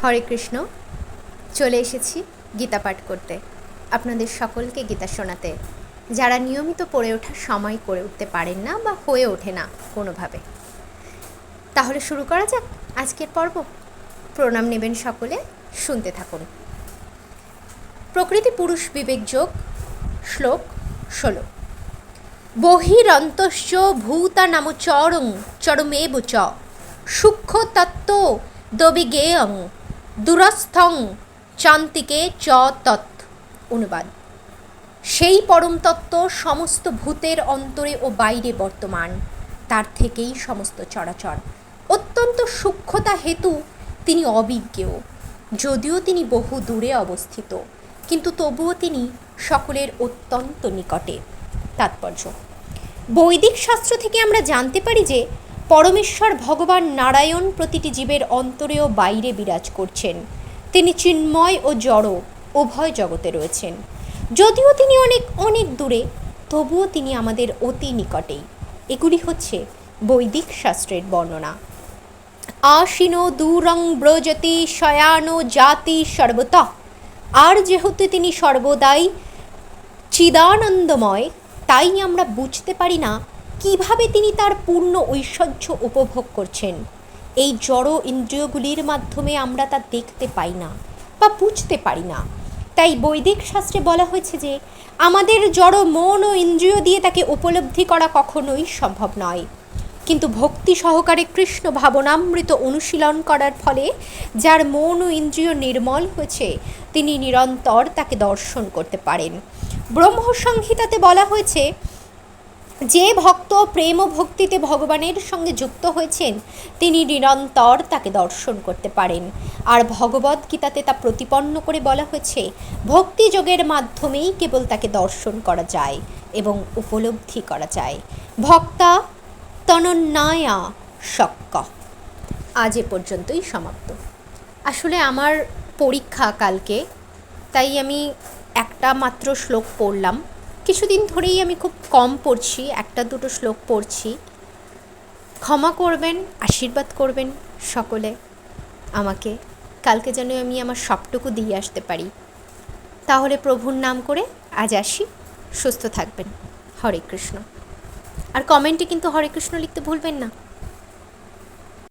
হরে কৃষ্ণ। চলে এসেছি গীতা পাঠ করতে, আপনাদের সকলকে গীতা শোনাতে, যারা নিয়মিত পড়ে ওঠার সময় করে উঠতে পারেন না বা হয়ে ওঠে না কোনোভাবে। তাহলে শুরু করা যাক আজকের পর্ব। প্রণাম নেবেন সকলে, শুনতে থাকুন। প্রকৃতি পুরুষ বিবেক যোগ, শ্লোক 16। বহিরন্তশ্চ ভূতা নাম চরং চরমেব চ সূক্ষ্ম তত্ত্ব দবিগেয়ং দূরস্থং চান্তিকে চ তৎ। অনুবাদ: সেই পরম তত্ত্ব সমস্ত ভূতের অন্তরে ও বাইরে বর্তমান, তার থেকেই সমস্ত চরাচর। অত্যন্ত সূক্ষ্মতা হেতু তিনি অবিজ্ঞেয়, যদিও তিনি বহু দূরে অবস্থিত, কিন্তু তবুও তিনি সকলের অত্যন্ত নিকটে। তাৎপর্য: বৈদিক শাস্ত্র থেকে আমরা জানতে পারি যে পরমেশ্বর ভগবান নারায়ণ প্রতিটি জীবের অন্তরে ও বাইরে বিরাজ করছেন। তিনি চিন্ময় ও জড় উভয় জগতে রয়েছেন। যদিও তিনি অনেক অনেক দূরে, তবুও তিনি আমাদের অতি নিকটেই। এগুলি হচ্ছে বৈদিক শাস্ত্রের বর্ণনা। আশিনো দূরং ব্রজতি শয়ানো জাতি সর্বতঃ। আর যেহেতু তিনি সর্বদাই চিদানন্দময়, তাই আমরা বুঝতে পারি না কিভাবে তিনি তার পূর্ণ ঐশ্বর্য উপভোগ করছেন। এই জড় ইন্দ্রিয়গুলির মাধ্যমে আমরা তা দেখতে পাই না বা বুঝতে পারি না। তাই বৈদিক শাস্ত্রে বলা হয়েছে যে আমাদের জড় মন ও ইন্দ্রিয় দিয়ে তাকে উপলব্ধি করা কখনোই সম্ভব নয়। কিন্তু ভক্তি সহকারে কৃষ্ণ ভাবনামৃত অনুশীলন করার ফলে যার মন ও ইন্দ্রিয় নির্মল হয়েছে, তিনি নিরন্তর তাকে দর্শন করতে পারেন। ব্রহ্মসংহিতাতে বলা হয়েছে, যে ভক্ত প্রেম ও ভক্তিতে ভগবানের সঙ্গে যুক্ত হয়েছেন, তিনি নিরন্তর তাকে দর্শন করতে পারেন। আর ভগবদ্গীতাতে তা প্রতিপন্ন করে বলা হয়েছে, ভক্তিযোগের মাধ্যমেই কেবল তাকে দর্শন করা যায় এবং উপলব্ধি করা যায়। ভক্তা তনন্যায়া শক্য। আজ এ পর্যন্তই সমাপ্ত। আসলে আমার পরীক্ষা কালকে, তাই আমি একটা মাত্র শ্লোক পড়লাম। কিছুদিন ধরেই আমি খুব কম পড়ছি, একটা দুটো শ্লোক পড়ছি। ক্ষমা করবেন, আশীর্বাদ করবেন সকলে আমাকে, কালকে যেন আমি আমার সবটুকু দিয়ে আসতে পারি। তাহলে প্রভুর নাম করে আজ আসি। সুস্থ থাকবেন। হরে কৃষ্ণ। আর কমেন্টে কিন্তু হরে কৃষ্ণ লিখতে ভুলবেন না।